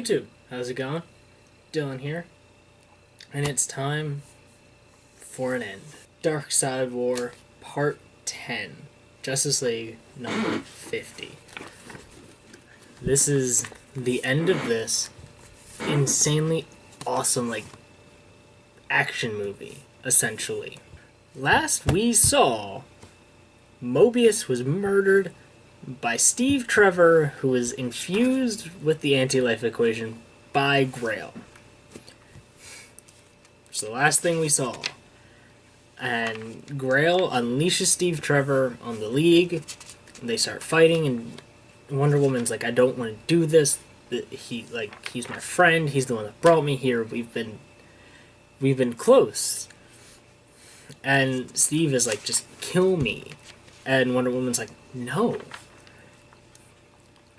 YouTube? How's it going? Dylan here, and it's time for an end. Darkseid War Part 10, Justice League number 50. This is the end of this insanely awesome, action movie, essentially. Last we saw, Mobius was murdered by Steve Trevor, who was infused with the anti-life equation by Grail. It's the last thing we saw. And Grail unleashes Steve Trevor on the League. They start fighting, and Wonder Woman's like, I don't want to do this. He's my friend. He's the one that brought me here. We've been close. And Steve is like, just kill me. And Wonder Woman's like, no.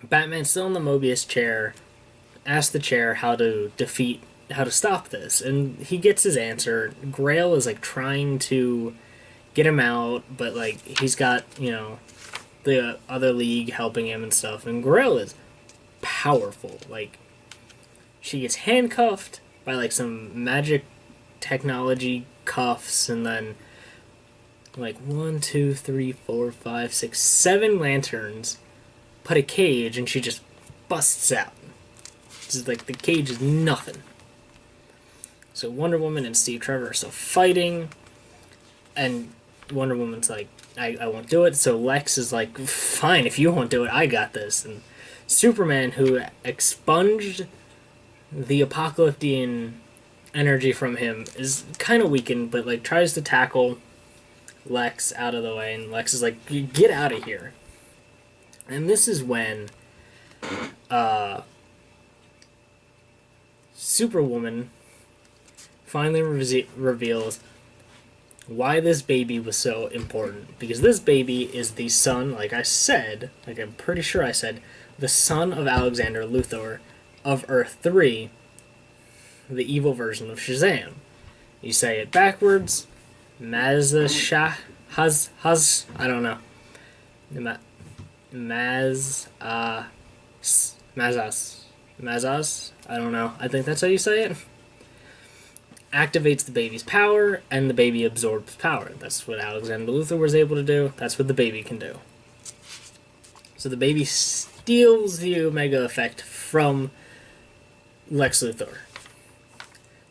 Batman's still in the Mobius chair, asks the chair how to stop this, and he gets his answer. Grail is trying to get him out, but he's got, the other League helping him and stuff, and Grail is powerful. She gets handcuffed by some magic technology cuffs, and then 1, 2, 3, 4, 5, 6, 7 lanterns put a cage, and she just busts out. Just the cage is nothing. So Wonder Woman and Steve Trevor are still fighting, and Wonder Woman's like, I won't do it. So Lex is like, fine, if you won't do it, I got this. And Superman, who expunged the apocalyptic energy from him, is kind of weakened, but tries to tackle Lex out of the way, and Lex is like, get out of here. And this is when Superwoman finally reveals why this baby was so important. Because this baby is the son, I'm pretty sure I said, the son of Alexander Luthor of Earth 3, the evil version of Shazam. You say it backwards, Mazas, I don't know. Mazas, I don't know. I think that's how you say it. Activates the baby's power, and the baby absorbs power. That's what Alexander Luthor was able to do. That's what the baby can do. So the baby steals the Omega effect from Lex Luthor.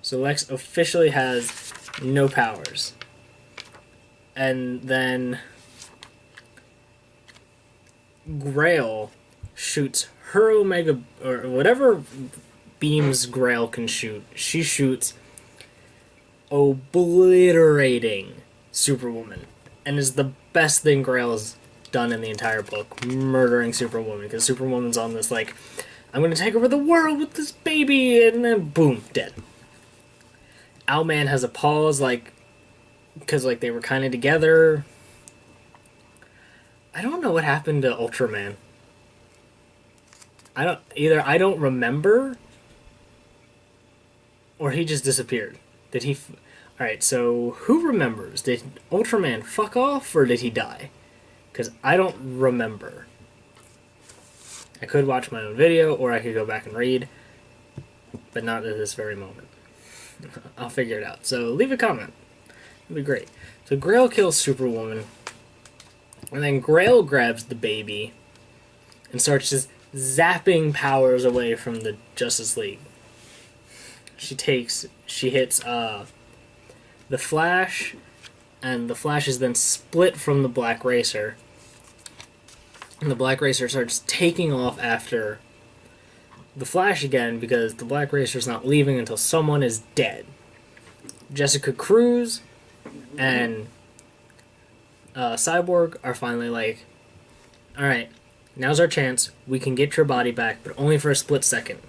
So Lex officially has no powers. And then Grail shoots her Omega, or whatever beams Grail can shoot. She shoots, obliterating Superwoman, and is the best thing Grail's done in the entire book, murdering Superwoman, because Superwoman's on this I'm gonna take over the world with this baby, and then boom, dead. Owlman has a pause, because they were kind of together. I don't know what happened to Ultraman. I don't remember, or he just disappeared. Did he? Alright, so who remembers? Did Ultraman fuck off, or did he die? Because I don't remember. I could watch my own video, or I could go back and read, but not at this very moment. I'll figure it out. So leave a comment. It'd be great. So Grail kills Superwoman, and then Grail grabs the baby and starts just zapping powers away from the Justice League. She hits the Flash, and the Flash is then split from the Black Racer. And the Black Racer starts taking off after the Flash again, because the Black Racer's not leaving until someone is dead. Jessica Cruz and Cyborg are finally alright, now's our chance. We can get your body back, but only for a split second.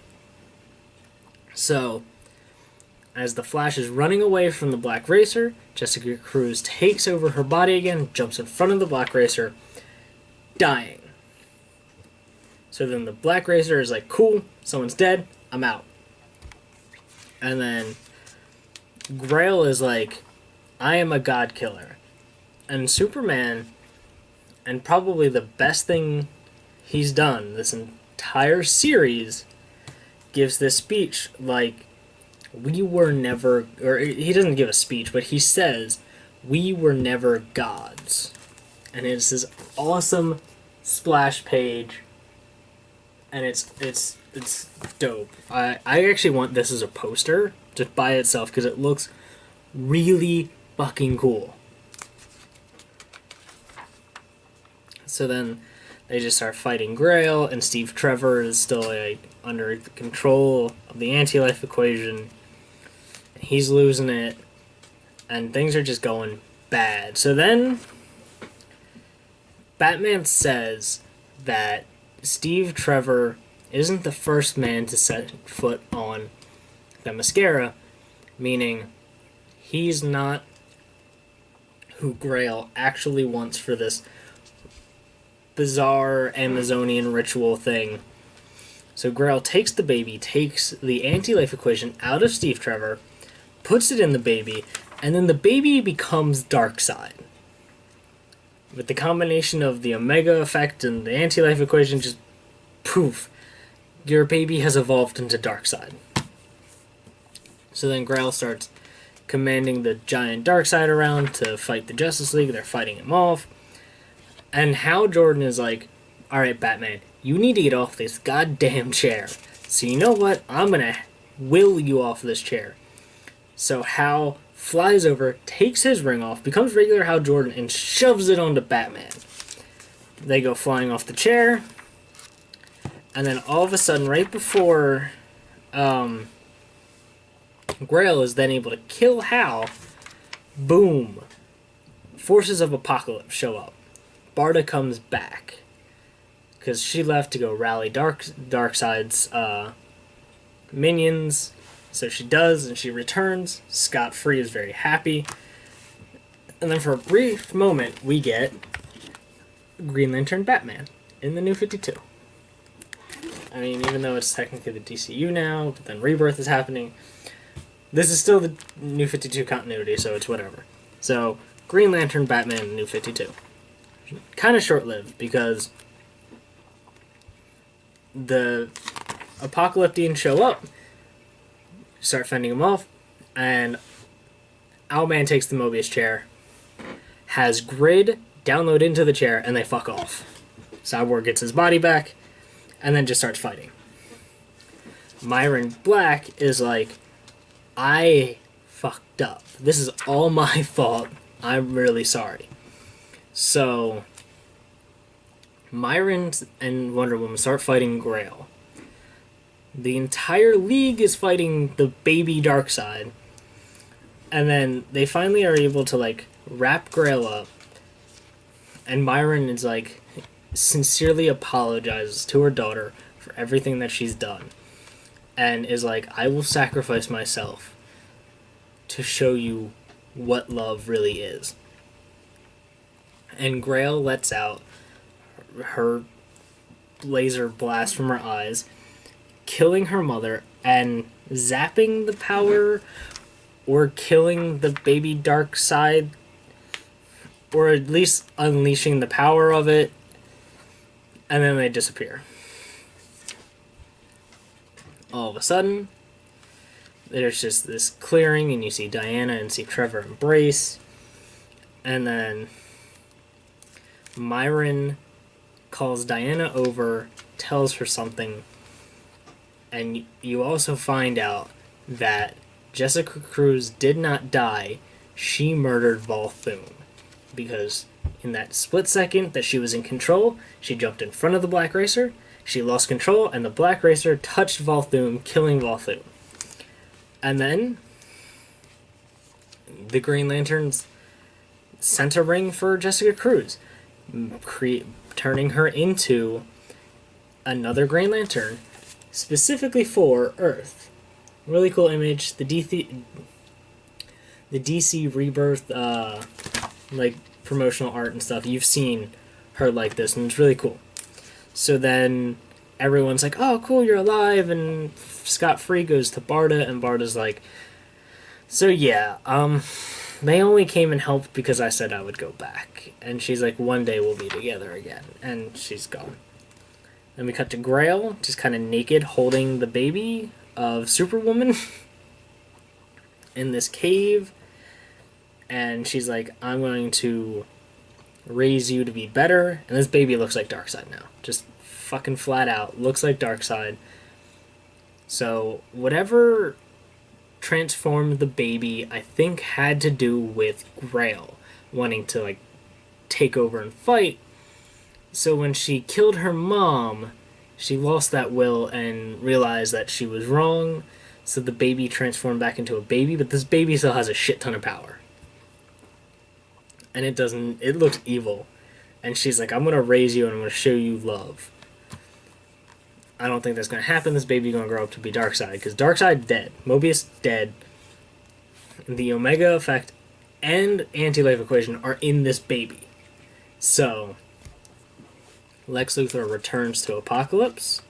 So, as the Flash is running away from the Black Racer, Jessica Cruz takes over her body again, jumps in front of the Black Racer, dying. So then the Black Racer is like, cool, someone's dead, I'm out. And then Grail is like, I am a god killer. And Superman, and probably the best thing he's done this entire series, gives this speech like, we were never, or he doesn't give a speech, but he says, we were never gods. And it's this awesome splash page, and it's dope. I actually want this as a poster just by itself because it looks really fucking cool. So then they just start fighting Grail, and Steve Trevor is still like under the control of the anti-life equation. He's losing it, and things are just going bad. So then Batman says that Steve Trevor isn't the first man to set foot on the mascara, meaning he's not who Grail actually wants for this bizarre Amazonian ritual thing. So Grail takes the baby, takes the anti-life equation out of Steve Trevor, puts it in the baby, and then the baby becomes Darkseid. With the combination of the Omega effect and the anti-life equation, just poof, your baby has evolved into Darkseid. So then Grail starts commanding the giant Darkseid around to fight the Justice League. They're fighting him off. And Hal Jordan is like, alright, Batman, you need to get off this goddamn chair. So you know what? I'm gonna will you off this chair. So Hal flies over, takes his ring off, becomes regular Hal Jordan, and shoves it onto Batman. They go flying off the chair, and then all of a sudden, right before Grail is then able to kill Hal, boom, forces of Apocalypse show up. Barda comes back, because she left to go rally Darkseid's minions. So she does, and she returns. Scott-free is very happy. And then for a brief moment, we get Green Lantern Batman in the New 52. I mean, even though it's technically the DCU now, but then Rebirth is happening, this is still the New 52 continuity, so it's whatever. So, Green Lantern Batman in the New 52. Kind of short-lived, because the Apocalyptians show up, start fending him off, and Owlman takes the Mobius chair, has Grid download into the chair, and they fuck off. Cyborg gets his body back, and then just starts fighting. Myron Black is like, I fucked up. This is all my fault. I'm really sorry. So, Myron and Wonder Woman start fighting Grail. The entire league is fighting the baby Darkseid. And then they finally are able to, like, wrap Grail up. And Myron is, like, sincerely apologizes to her daughter for everything that she's done. And is like, I will sacrifice myself to show you what love really is. And Grail lets out her laser blast from her eyes, killing her mother and zapping the power, or killing the baby Darkseid, or at least unleashing the power of it, and then they disappear. All of a sudden, there's just this clearing, and you see Diana and see Trevor embrace, and then Myron calls Diana over, tells her something, and you also find out that Jessica Cruz did not die. She murdered Volthoom. Because in that split second that she was in control, she jumped in front of the Black Racer, she lost control, and the Black Racer touched Volthoom, killing Volthoom. And then the Green Lanterns sent a ring for Jessica Cruz, turning her into another Green Lantern, specifically for Earth. Really cool image. The DC Rebirth like promotional art and stuff. You've seen her like this, and it's really cool. So then everyone's like, "Oh, cool, you're alive," and Scott-free goes to Barda, and Barda's like, "So yeah, they only came and helped because I said I would go back." And she's like, "One day we'll be together again," and she's gone. Then we cut to Grail, just kind of naked, holding the baby of Superwoman in this cave. And she's like, I'm going to raise you to be better. And this baby looks like Darkseid now. Just fucking flat out. Looks like Darkseid. So, whatever transformed the baby, I think, had to do with Grail wanting to, like, take over and fight. So when she killed her mom, she lost that will and realized that she was wrong. So the baby transformed back into a baby, but this baby still has a shit ton of power. And it looks evil. And she's like, I'm gonna raise you and I'm gonna show you love. I don't think that's gonna happen. This baby's gonna grow up to be Darkseid, because Darkseid dead. Mobius dead. The Omega effect and anti-life equation are in this baby. So Lex Luthor returns to Apocalypse.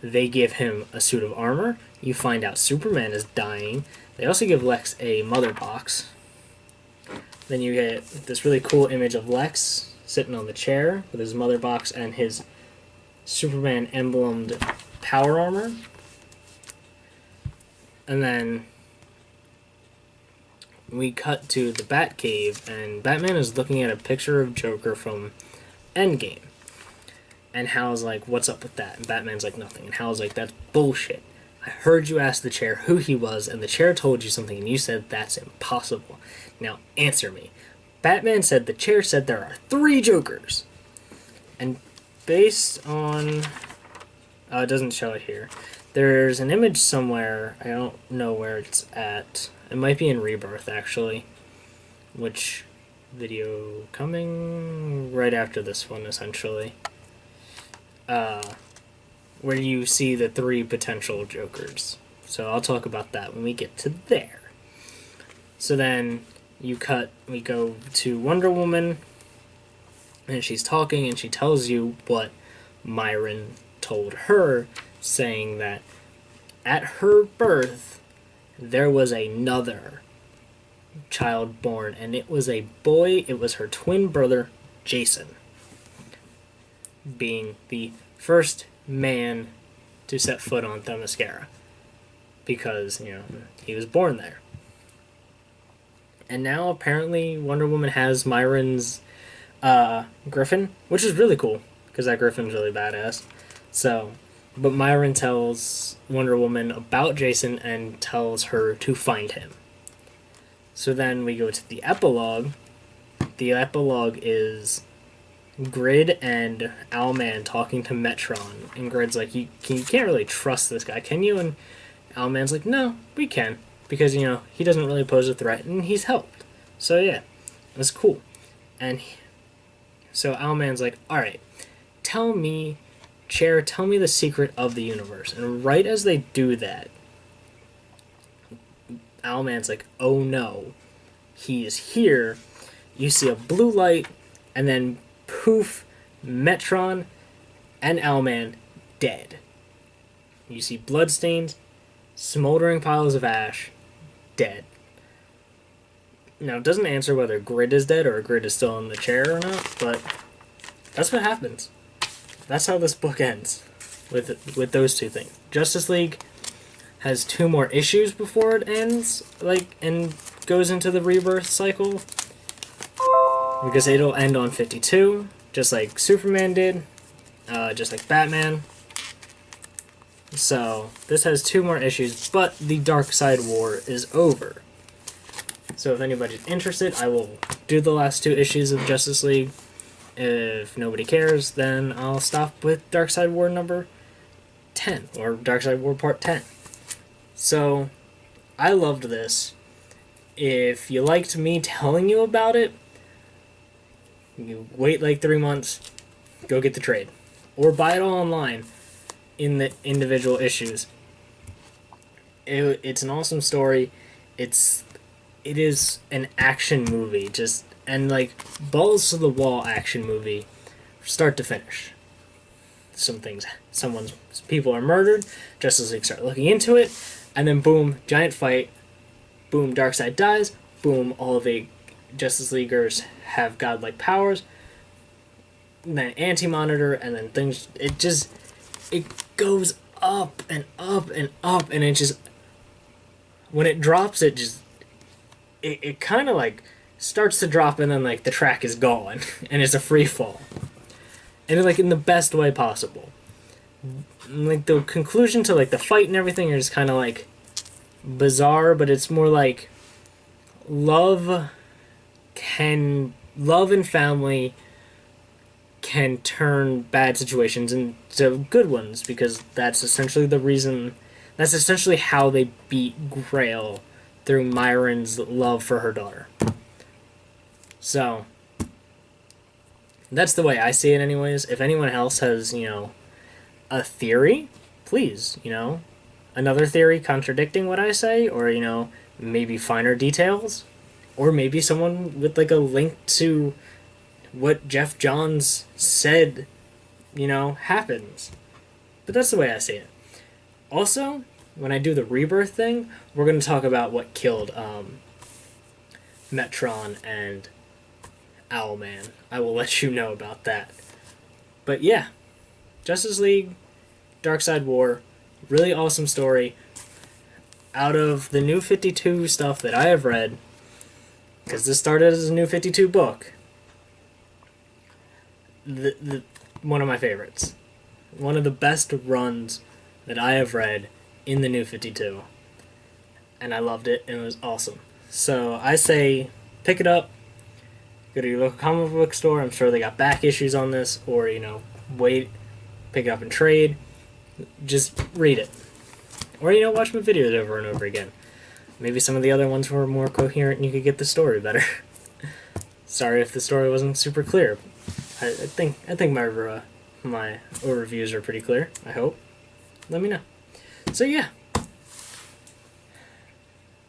They give him a suit of armor. You find out Superman is dying. They also give Lex a mother box. Then you get this really cool image of Lex sitting on the chair with his mother box and his Superman emblemed power armor. And then we cut to the Batcave, and Batman is looking at a picture of Joker from Endgame. And Hal's like, what's up with that? And Batman's like, nothing. And Hal's like, that's bullshit. I heard you ask the chair who he was, and the chair told you something, and you said that's impossible. Now, answer me. Batman said the chair said there are 3 Jokers. And based on... it doesn't show it here. There's an image somewhere. I don't know where it's at. It might be in Rebirth, actually. Which video coming right after this one, essentially. Where you see the 3 potential Jokers. So I'll talk about that when we get to there. So then we go to Wonder Woman, and she's talking, and she tells you what Myron told her, saying that at her birth, there was another child born, and it was a boy. It was her twin brother, Jason, being the first man to set foot on Themyscira, because, he was born there. And now, apparently, Wonder Woman has Myron's griffin, which is really cool, because that griffin's really badass. So, but Myron tells Wonder Woman about Jason and tells her to find him. So then we go to the epilogue. The epilogue is Grid and Owlman talking to Metron. And Grid's like, you can't really trust this guy, can you? And Owlman's like, no, we can. Because, he doesn't really pose a threat, and he's helped. So yeah, that's cool. And so Owlman's like, alright, tell me the secret of the universe. And right as they do that, Owlman's like, oh no, he is here. You see a blue light, and then poof, Metron and Owlman dead. You see bloodstains, smoldering piles of ash, dead. Now, it doesn't answer whether Grid is dead or Grid is still in the chair or not, but that's what happens. That's how this book ends, with those 2 things. Justice League has 2 more issues before it ends, and goes into the rebirth cycle, because it'll end on 52, just like Superman did, just like Batman. So, this has 2 more issues, but the Darkseid War is over. So if anybody's interested, I will do the last 2 issues of Justice League. If nobody cares, then I'll stop with Darkseid War number 10, or Darkseid War Part 10. So, I loved this. If you liked me telling you about it, you wait like 3 months, go get the trade. Or buy it all online in the individual issues. It's an awesome story. It is an action movie, and balls to the wall action movie, start to finish. People are murdered, Justice League start looking into it, and then boom, giant fight, boom, Darkseid dies, boom, all of the Justice Leaguers have godlike powers, then Anti-Monitor, and then things. It goes up and up and up, and it just, when it drops, it kind of like starts to drop, and then like the track is gone, and it's a free fall, and like in the best way possible. Like the conclusion to like the fight and everything is kind of like bizarre, but it's more like love and family can turn bad situations into good ones, because that's essentially the reason. That's essentially how they beat Grail, through Myron's love for her daughter. So that's the way I see it, anyways. If anyone else has, a theory, please, another theory contradicting what I say, or maybe finer details, or maybe someone with like a link to what Jeff Johns said, happens. But that's the way I see it. Also, when I do the rebirth thing, we're going to talk about what killed Metron and Owlman. I will let you know about that. But yeah, Justice League, Darkseid War, really awesome story. Out of the New 52 stuff that I have read, because this started as a New 52 book, the one of my favorites. One of the best runs that I have read in the New 52. And I loved it, and it was awesome. So I say, pick it up, go to your local comic book store. I'm sure they got back issues on this, or, wait, pick it up and trade. Just read it. Or, watch my videos over and over again. Maybe some of the other ones were more coherent and you could get the story better. Sorry if the story wasn't super clear. I think my overviews are pretty clear, I hope. Let me know. So yeah.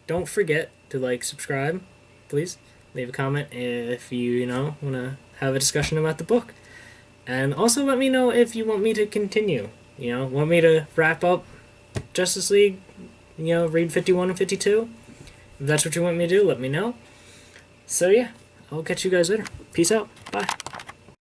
Don't forget to subscribe, please. Leave a comment if you, want to have a discussion about the book. And also let me know if you want me to continue. Want me to wrap up Justice League, read 51 and 52? If that's what you want me to do, let me know. So yeah, I'll catch you guys later. Peace out. Bye.